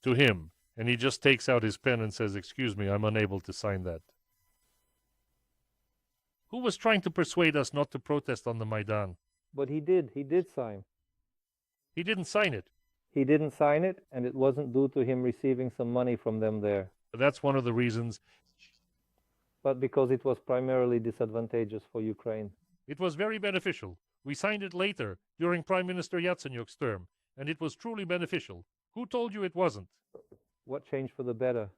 to him, and he just takes out his pen and says, "Excuse me, I'm unable to sign that." Who was trying to persuade us not to protest on the Maidan? But he did sign. He didn't sign it. He didn't sign it, and it wasn't due to him receiving some money from them there, That's one of the reasons. but because it was primarily disadvantageous for Ukraine. It was very beneficial. We signed it later, during Prime Minister Yatsenyuk's term, and it was truly beneficial. Who told you it wasn't? What changed for the better?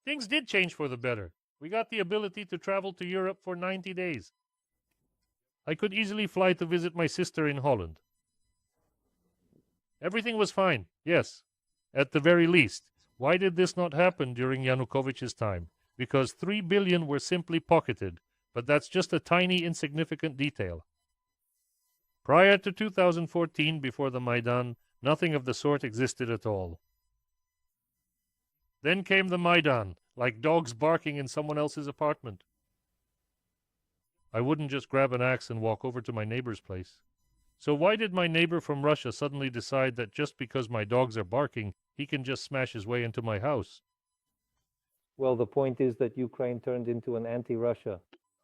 Things did change for the better. We got the ability to travel to Europe for 90 days. I could easily fly to visit my sister in Holland. Everything was fine, yes, at the very least. Why did this not happen during Yanukovych's time? Because 3 billion were simply pocketed, but that's just a tiny, insignificant detail. Prior to 2014, before the Maidan, nothing of the sort existed at all. Then came the Maidan, like dogs barking in someone else's apartment. I wouldn't just grab an axe and walk over to my neighbor's place. So why did my neighbor from Russia suddenly decide that just because my dogs are barking, he can just smash his way into my house? Well, the point is that Ukraine turned into an anti-Russia.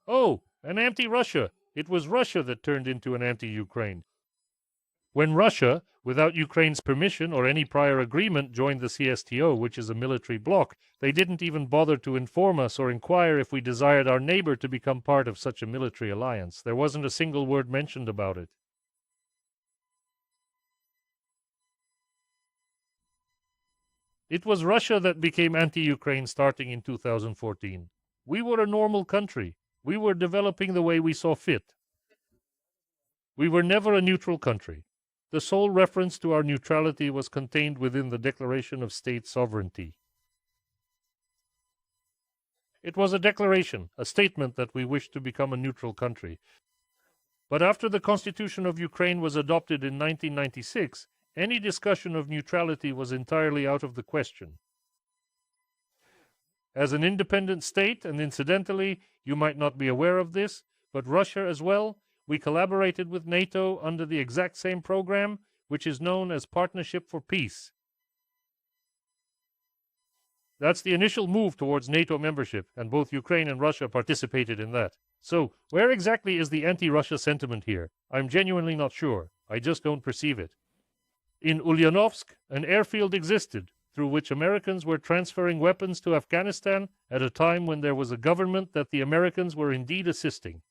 Oh, an anti-Russia. It was Russia that turned into an anti-Ukraine. When Russia, without Ukraine's permission or any prior agreement, joined the CSTO, which is a military bloc, they didn't even bother to inform us or inquire if we desired our neighbor to become part of such a military alliance. There wasn't a single word mentioned about it. It was Russia that became anti-Ukraine starting in 2014. We were a normal country. We were developing the way we saw fit. We were never a neutral country. The sole reference to our neutrality was contained within the Declaration of State Sovereignty. It was a declaration, a statement that we wished to become a neutral country. But after the Constitution of Ukraine was adopted in 1996, any discussion of neutrality was entirely out of the question. As an independent state, and incidentally, you might not be aware of this, but Russia as well, we collaborated with NATO under the exact same program, which is known as Partnership for Peace. That's the initial move towards NATO membership, and both Ukraine and Russia participated in that. So, where exactly is the anti-Russia sentiment here? I'm genuinely not sure. I just don't perceive it. In Ulyanovsk, an airfield existed, through which Americans were transferring weapons to Afghanistan at a time when there was a government that the Americans were indeed assisting.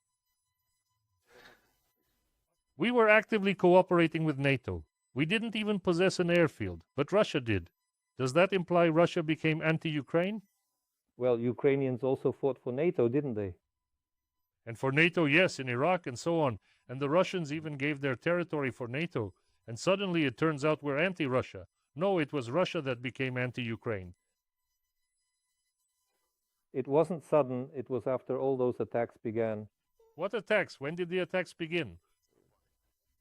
We were actively cooperating with NATO. We didn't even possess an airfield, but Russia did. Does that imply Russia became anti-Ukraine? Well, Ukrainians also fought for NATO, didn't they? And for NATO, yes, in Iraq and so on. And the Russians even gave their territory for NATO. And suddenly it turns out we're anti-Russia. No, it was Russia that became anti-Ukraine. It wasn't sudden. It was after all those attacks began. What attacks? When did the attacks begin?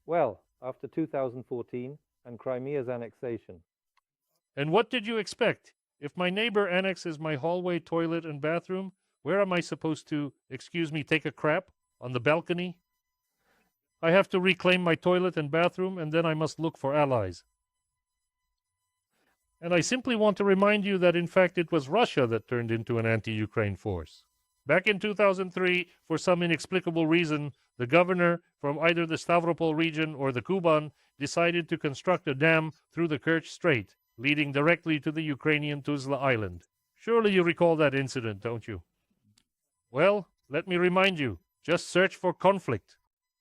Well, after 2014 and Crimea's annexation. And what did you expect? If my neighbor annexes my hallway, toilet, and bathroom, where am I supposed to, excuse me, take a crap? On the balcony? I have to reclaim my toilet and bathroom, and then I must look for allies. And I simply want to remind you that in fact it was Russia that turned into an anti-Ukraine force. Back in 2003, for some inexplicable reason, the governor from either the Stavropol region or the Kuban decided to construct a dam through the Kerch Strait, leading directly to the Ukrainian Tuzla Island. Surely you recall that incident, don't you? Well, let me remind you, just search for conflict.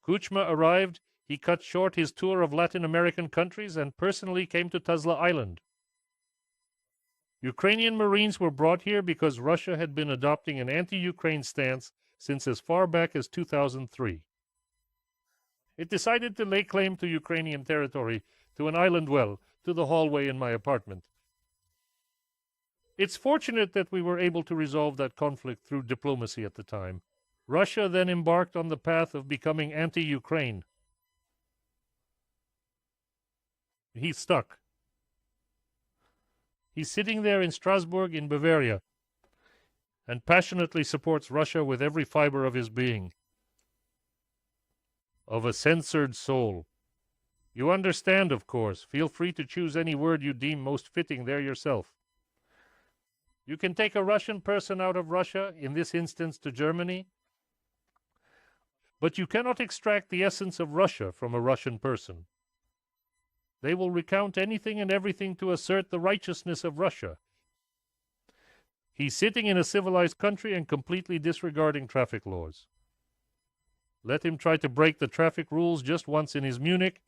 Kuchma arrived, he cut short his tour of Latin American countries and personally came to Tuzla Island. Ukrainian Marines were brought here because Russia had been adopting an anti-Ukraine stance since as far back as 2003. It decided to lay claim to Ukrainian territory, to an island well, to the hallway in my apartment. It's fortunate that we were able to resolve that conflict through diplomacy at the time. Russia then embarked on the path of becoming anti-Ukraine. He's stuck. He's sitting there in Strasbourg in Bavaria and passionately supports Russia with every fiber of his being. Of a censored soul. You understand, of course. Feel free to choose any word you deem most fitting there yourself. You can take a Russian person out of Russia, in this instance to Germany, but you cannot extract the essence of Russia from a Russian person. They will recount anything and everything to assert the righteousness of Russia. He's sitting in a civilized country and completely disregarding traffic laws. Let him try to break the traffic rules just once in his Munich.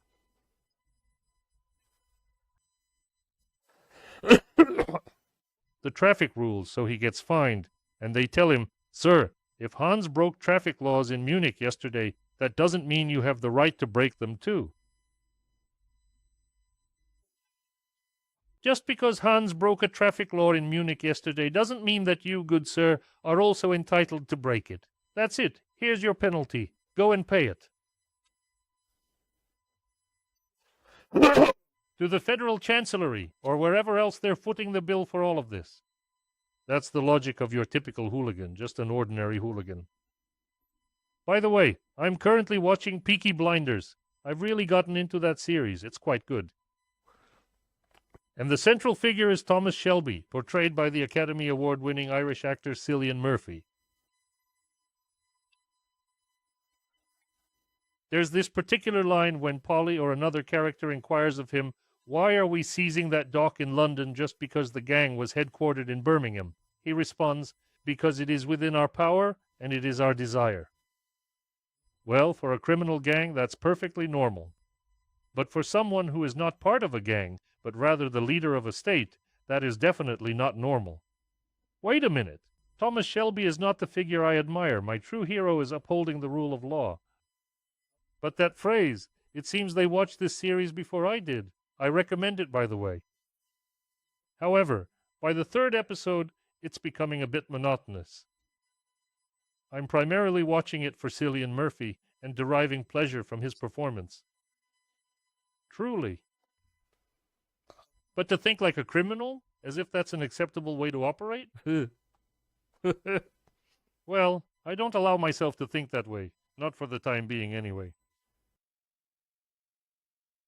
The traffic rules, so he gets fined, and they tell him, "Sir, if Hans broke traffic laws in Munich yesterday, that doesn't mean you have the right to break them too." Just because Hans broke a traffic law in Munich yesterday doesn't mean that you, good sir, are also entitled to break it. That's it. Here's your penalty. Go and pay it. To the Federal Chancellery, or wherever else they're footing the bill for all of this. That's the logic of your typical hooligan, just an ordinary hooligan. By the way, I'm currently watching Peaky Blinders. I've really gotten into that series. It's quite good. And the central figure is Thomas Shelby, portrayed by the Academy Award-winning Irish actor Cillian Murphy. There's this particular line when Polly or another character inquires of him, "Why are we seizing that dock in London just because the gang was headquartered in Birmingham?" He responds, "Because it is within our power and it is our desire." Well, for a criminal gang, that's perfectly normal. But for someone who is not part of a gang, but rather the leader of a state, that is definitely not normal. Wait a minute. Thomas Shelby is not the figure I admire. My true hero is upholding the rule of law. But that phrase, "It seems they watched this series before I did." I recommend it, by the way. However, by the third episode, it's becoming a bit monotonous. I'm primarily watching it for Cillian Murphy and deriving pleasure from his performance. Truly. But to think like a criminal, as if that's an acceptable way to operate? Well, I don't allow myself to think that way, not for the time being anyway.